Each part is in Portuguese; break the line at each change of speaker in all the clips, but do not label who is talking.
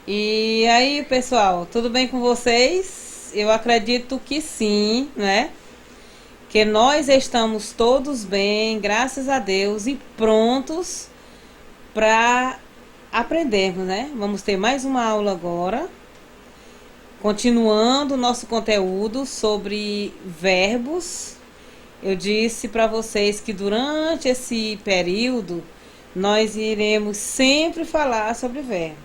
E aí, pessoal, tudo bem com vocês? Eu acredito que sim, né? Que nós estamos todos bem, graças a Deus, e prontos para aprendermos, né? Vamos ter mais uma aula agora, continuando o nosso conteúdo sobre verbos. Eu disse para vocês que durante esse período nós iremos sempre falar sobre verbo,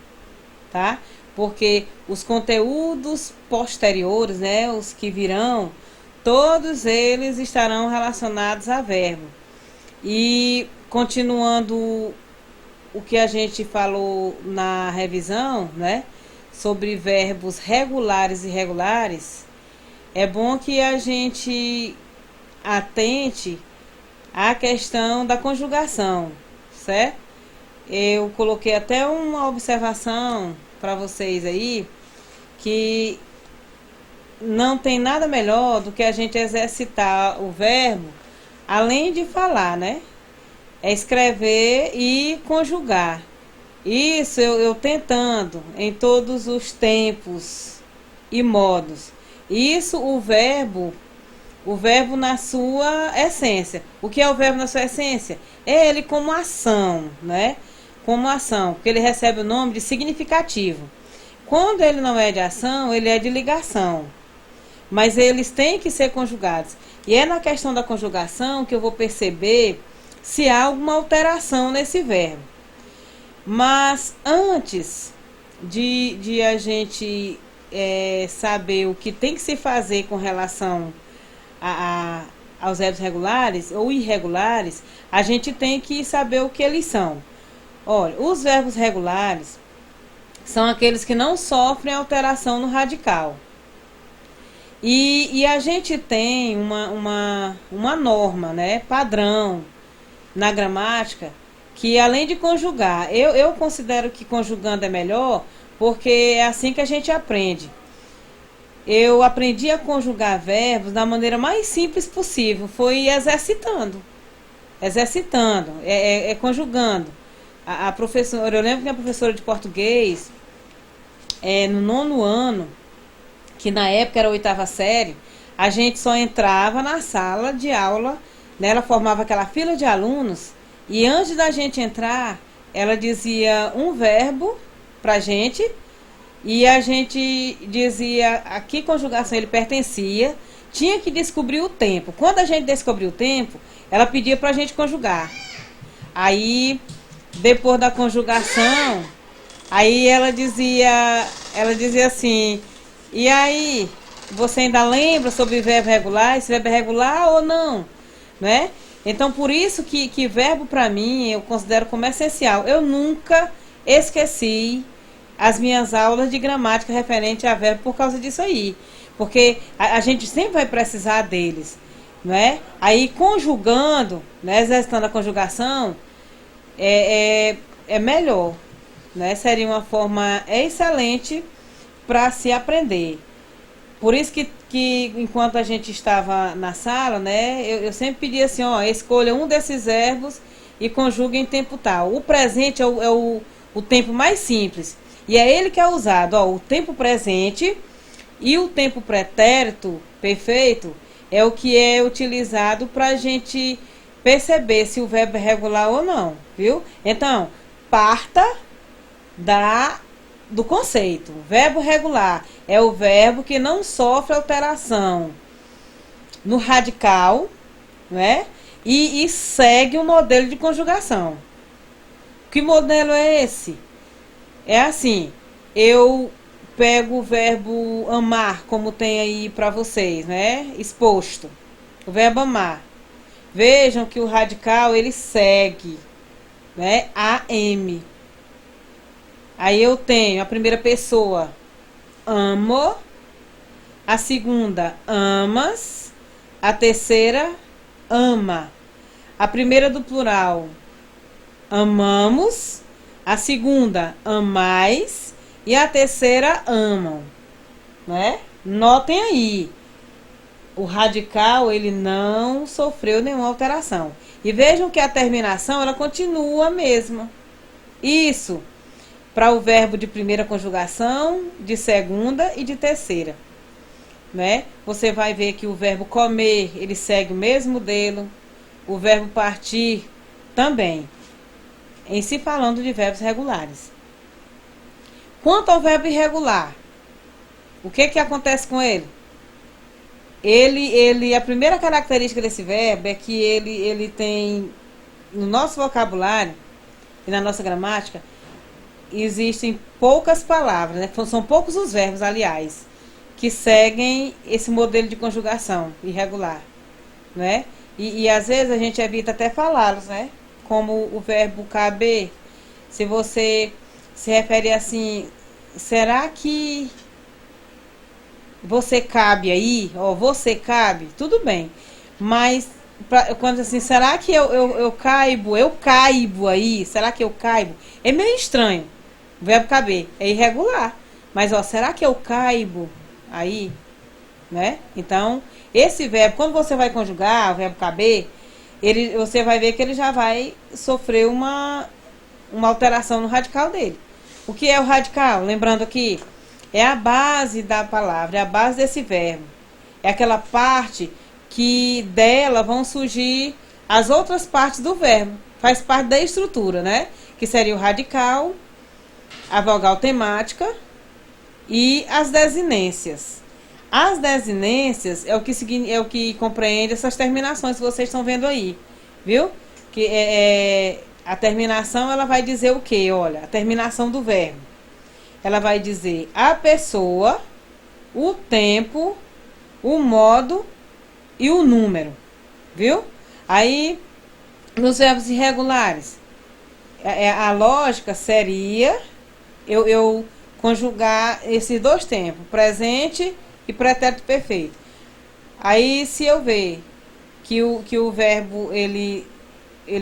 tá? Porque os conteúdos posteriores, né, os que virão, todos eles estarão relacionados a verbo. E continuando o que a gente falou na revisão, né, sobre verbos regulares e irregulares, é bom que a gente atente à questão da conjugação, certo? Eu coloquei até uma observação para vocês aí, que não tem nada melhor do que a gente exercitar o verbo, além de falar, né? É escrever e conjugar. Isso eu tentando em todos os tempos e modos. Isso o verbo na sua essência. O que é o verbo na sua essência? É ele como ação, né? Como ação, porque ele recebe o nome de significativo. Quando ele não é de ação, ele é de ligação. Mas eles têm que ser conjugados. E é na questão da conjugação que eu vou perceber se há alguma alteração nesse verbo. Mas antes de a gente saber o que tem que se fazer com relação aos verbos regulares ou irregulares, a gente tem que saber o que eles são. Olha, os verbos regulares são aqueles que não sofrem alteração no radical. E a gente tem uma norma, né, padrão na gramática, que além de conjugar, eu considero que conjugando é melhor, porque é assim que a gente aprende. Eu aprendi a conjugar verbos da maneira mais simples possível, foi exercitando. Exercitando, conjugando. A professora, eu lembro que a professora de português, no nono ano, que na época era a oitava série, a gente só entrava na sala de aula, né, ela formava aquela fila de alunos, e antes da gente entrar, ela dizia um verbo pra gente, e a gente dizia a que conjugação ele pertencia, tinha que descobrir o tempo. Quando a gente descobriu o tempo, ela pedia pra gente conjugar. Aí, depois da conjugação, aí ela dizia assim, e aí, você ainda lembra sobre verbo regular, esse verbo é regular ou não? Né? Então, por isso que verbo para mim eu considero como essencial. Eu nunca esqueci as minhas aulas de gramática referente a verbo por causa disso aí. Porque a gente sempre vai precisar deles. Né? Aí, conjugando, né, exercitando a conjugação, é melhor. Né? Seria uma forma excelente para se aprender. Por isso que enquanto a gente estava na sala, né, eu sempre pedia assim, ó, escolha um desses verbos e conjugue em tempo tal. O presente é o tempo mais simples. E é ele que é usado, ó, o tempo presente e o tempo pretérito perfeito é o que é utilizado para a gente perceber se o verbo é regular ou não, viu? Então, parta do conceito. Verbo regular é o verbo que não sofre alteração no radical, né? E segue um modelo de conjugação. Que modelo é esse? É assim, eu pego o verbo amar, como tem aí para vocês, né? Exposto. O verbo amar. Vejam que o radical ele segue, né? AM. Aí eu tenho a primeira pessoa, amo, a segunda, amas, a terceira, ama. A primeira do plural, amamos, a segunda, amais e a terceira, amam. Né? Notem aí, o radical ele não sofreu nenhuma alteração. E vejam que a terminação ela continua a mesma. Isso. para o verbo de primeira conjugação, de segunda e de terceira, né? Você vai ver que o verbo comer, ele segue o mesmo modelo, o verbo partir também, em se falando de verbos regulares. Quanto ao verbo irregular, o que acontece com ele? A primeira característica desse verbo é que ele tem, no nosso vocabulário e na nossa gramática, existem poucas palavras, né? São poucos os verbos, aliás, que seguem esse modelo de conjugação irregular, né? E às vezes a gente evita até falá-los, né? Como o verbo caber. Se você se refere assim, será que você cabe aí? Ó, você cabe? Tudo bem. Mas quando assim, será que eu caibo? Eu caibo aí? Será que eu caibo? É meio estranho. O verbo caber é irregular. Mas, ó, será que eu caibo aí? Né? Então, esse verbo, quando você vai conjugar o verbo caber, você vai ver que ele já vai sofrer uma alteração no radical dele. O que é o radical? Lembrando aqui, é a base da palavra, é a base desse verbo. É aquela parte que dela vão surgir as outras partes do verbo. Faz parte da estrutura, né? Que seria o radical, a vogal temática e as desinências. As desinências é o que compreende essas terminações que vocês estão vendo aí, viu? Que a terminação, ela vai dizer o quê? Olha, a terminação do verbo. Ela vai dizer a pessoa, o tempo, o modo e o número, viu? Aí, nos verbos irregulares, a lógica seria eu conjugar esses dois tempos, presente e pretérito perfeito. Aí, se eu ver que o verbo ele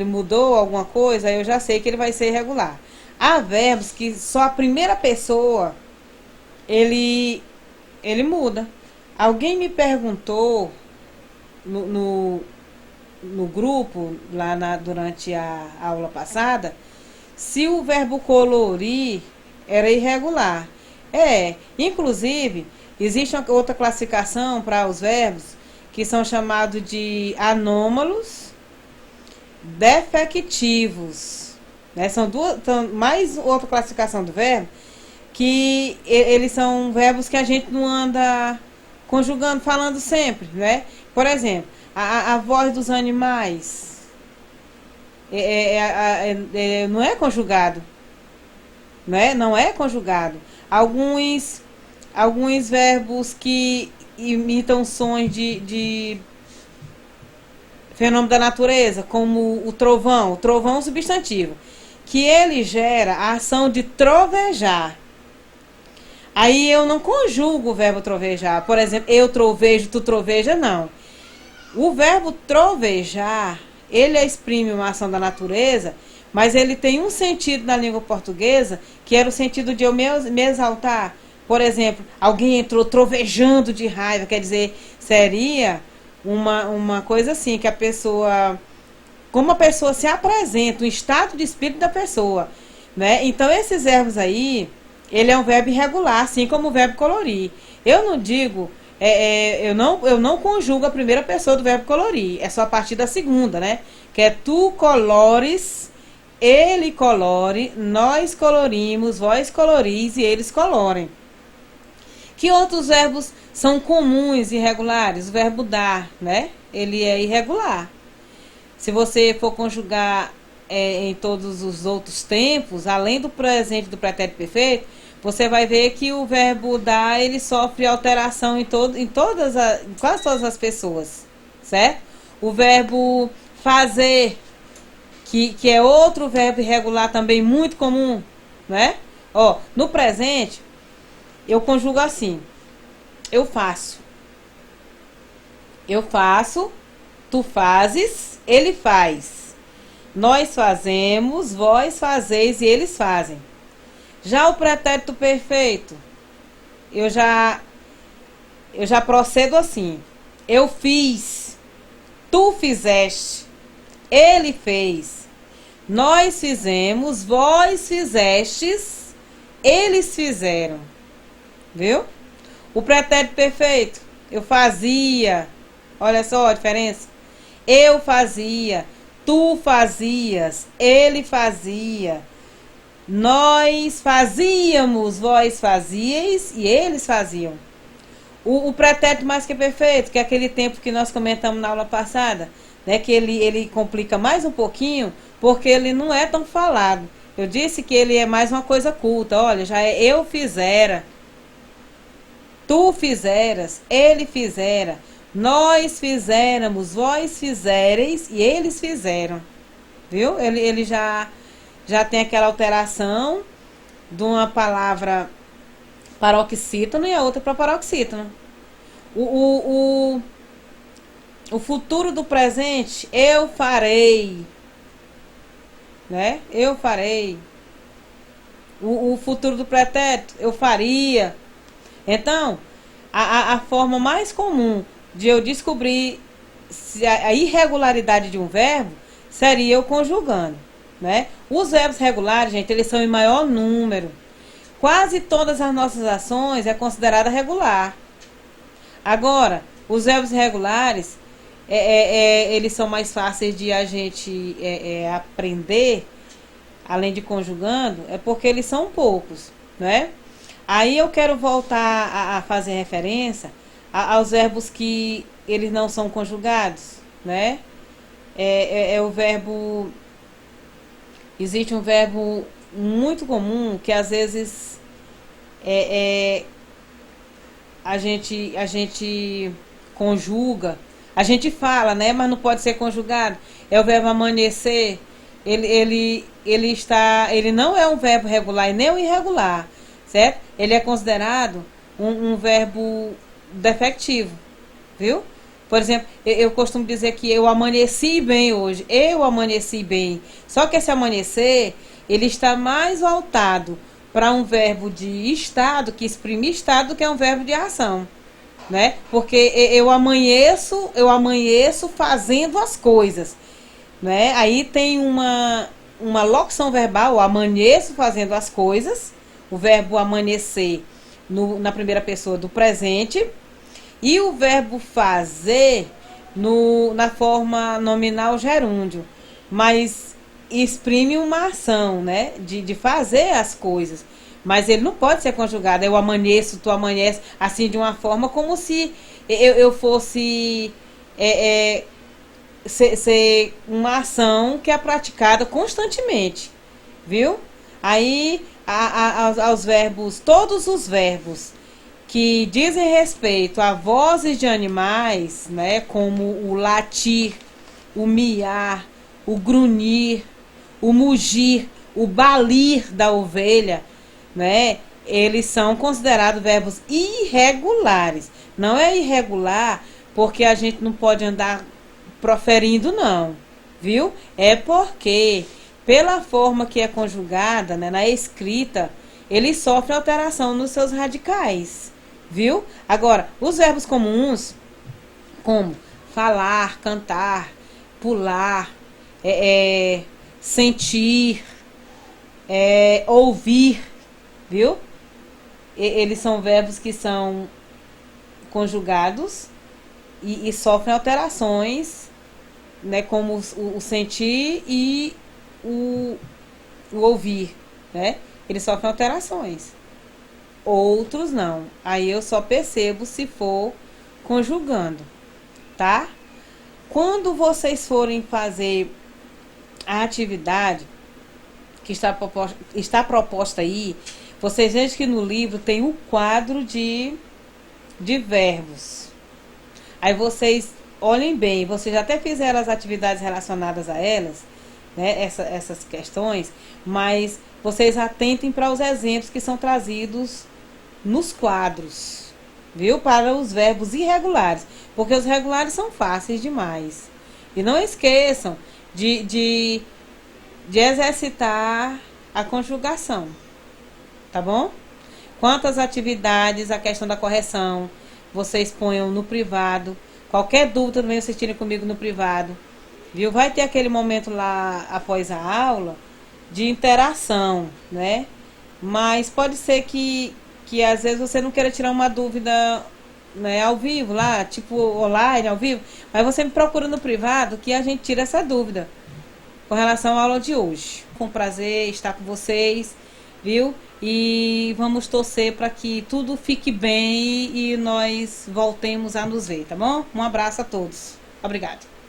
mudou alguma coisa, aí eu já sei que ele vai ser irregular. Há verbos que só a primeira pessoa ele muda. Alguém me perguntou no grupo, durante a aula passada, se o verbo colorir era irregular. Inclusive, existe outra classificação para os verbos que são chamados de anômalos defectivos. Né? São mais outra classificação do verbo, que eles são verbos que a gente não anda conjugando, falando sempre, né? Por exemplo, a voz dos animais não é conjugado, né? Não é conjugado. Alguns verbos que imitam sons de fenômeno da natureza, como o trovão é um substantivo, que ele gera a ação de trovejar. Aí eu não conjugo o verbo trovejar. Por exemplo, eu trovejo, tu troveja, não. O verbo trovejar, ele exprime uma ação da natureza, mas ele tem um sentido na língua portuguesa, que era o sentido de eu me exaltar. Por exemplo, alguém entrou trovejando de raiva, quer dizer, seria uma coisa assim, que a pessoa, como a pessoa se apresenta, o estado de espírito da pessoa, né? Então, esses verbos aí, ele é um verbo irregular, assim como o verbo colorir. Eu não digo, eu não conjugo a primeira pessoa do verbo colorir, é só a partir da segunda, né? Que é tu colores, ele colore, nós colorimos, vós coloris e eles colorem. Que outros verbos são comuns e irregulares? O verbo dar, né? Ele é irregular. Se você for conjugar em todos os outros tempos, além do presente e do pretérito perfeito, você vai ver que o verbo dar, ele sofre alteração em quase todas as pessoas, certo? O verbo fazer, que é outro verbo irregular também muito comum, né? Ó, no presente, eu conjugo assim: eu faço, tu fazes, ele faz, nós fazemos, vós fazeis e eles fazem. Já o pretérito perfeito, eu já procedo assim: eu fiz, tu fizeste, ele fez, nós fizemos, vós fizestes, eles fizeram, viu? O pretérito perfeito, eu fazia, olha só a diferença. Eu fazia, tu fazias, ele fazia, nós fazíamos, vós fazíeis e eles faziam. O pretérito mais que perfeito, que é aquele tempo que nós comentamos na aula passada, né, que ele complica mais um pouquinho, porque ele não é tão falado. Eu disse que ele é mais uma coisa culta. Olha, já é eu fizera, tu fizeras, ele fizera, nós fizéramos, vós fizereis e eles fizeram. Viu? Ele já tem aquela alteração de uma palavra paroxítono e a outra para paroxítono. O futuro do presente, eu farei. Né? Eu farei. O futuro do pretérito, eu faria. Então, a forma mais comum de eu descobrir a irregularidade de um verbo seria eu conjugando. Né? Os verbos regulares, gente, eles são em maior número. Quase todas as nossas ações é considerada regular. Agora, os verbos regulares, eles são mais fáceis de a gente aprender, além de conjugando, é porque eles são poucos, né? Aí eu quero voltar a fazer referência aos verbos que eles não são conjugados, né? O verbo... Existe um verbo muito comum que às vezes a gente conjuga, a gente fala, né? Mas não pode ser conjugado. É o verbo amanhecer. Ele não é um verbo regular e nem um irregular, certo? Ele é considerado um verbo defectivo, viu? Por exemplo, eu costumo dizer que eu amanheci bem hoje. Eu amanheci bem. Só que esse amanhecer, ele está mais voltado para um verbo de estado, que exprime estado, do que é um verbo de ação, né? Porque eu amanheço fazendo as coisas, né? Aí tem uma locução verbal, eu amanheço fazendo as coisas, o verbo amanhecer na primeira pessoa do presente, e o verbo fazer na forma nominal gerúndio, mas exprime uma ação, né? De fazer as coisas. Mas ele não pode ser conjugado. Eu amanheço, tu amanhece, assim, de uma forma como se eu fosse ser uma ação que é praticada constantemente, viu? Aí, aos verbos, todos os verbos que dizem respeito a vozes de animais, né, como o latir, o miar, o grunhir, o mugir, o balir da ovelha, né, eles são considerados verbos irregulares. Não é irregular porque a gente não pode andar proferindo, não, viu? É porque, pela forma que é conjugada, né, na escrita, ele sofre alteração nos seus radicais, viu? Agora, os verbos comuns, como falar, cantar, pular, sentir, ouvir, viu? Eles são verbos que são conjugados e sofrem alterações, né, como o sentir e o ouvir, né? Eles sofrem alterações. Outros não. Aí eu só percebo se for conjugando, tá? Quando vocês forem fazer a atividade que está proposta aí, vocês veem que no livro tem um quadro de verbos. Aí vocês olhem bem, vocês até fizeram as atividades relacionadas a elas, né, essas questões, mas vocês atentem para os exemplos que são trazidos nos quadros, viu? Para os verbos irregulares, porque os regulares são fáceis demais. E não esqueçam de exercitar a conjugação, tá bom? Quanto às atividades, a questão da correção, vocês ponham no privado. Qualquer dúvida, venham assistirem comigo no privado, viu? Vai ter aquele momento lá após a aula de interação, né? Mas pode ser que às vezes você não queira tirar uma dúvida, né, ao vivo, lá, tipo online, ao vivo, mas você me procura no privado que a gente tira essa dúvida com relação à aula de hoje. Com prazer estar com vocês, viu? E vamos torcer para que tudo fique bem e nós voltemos a nos ver, tá bom? Um abraço a todos. Obrigada.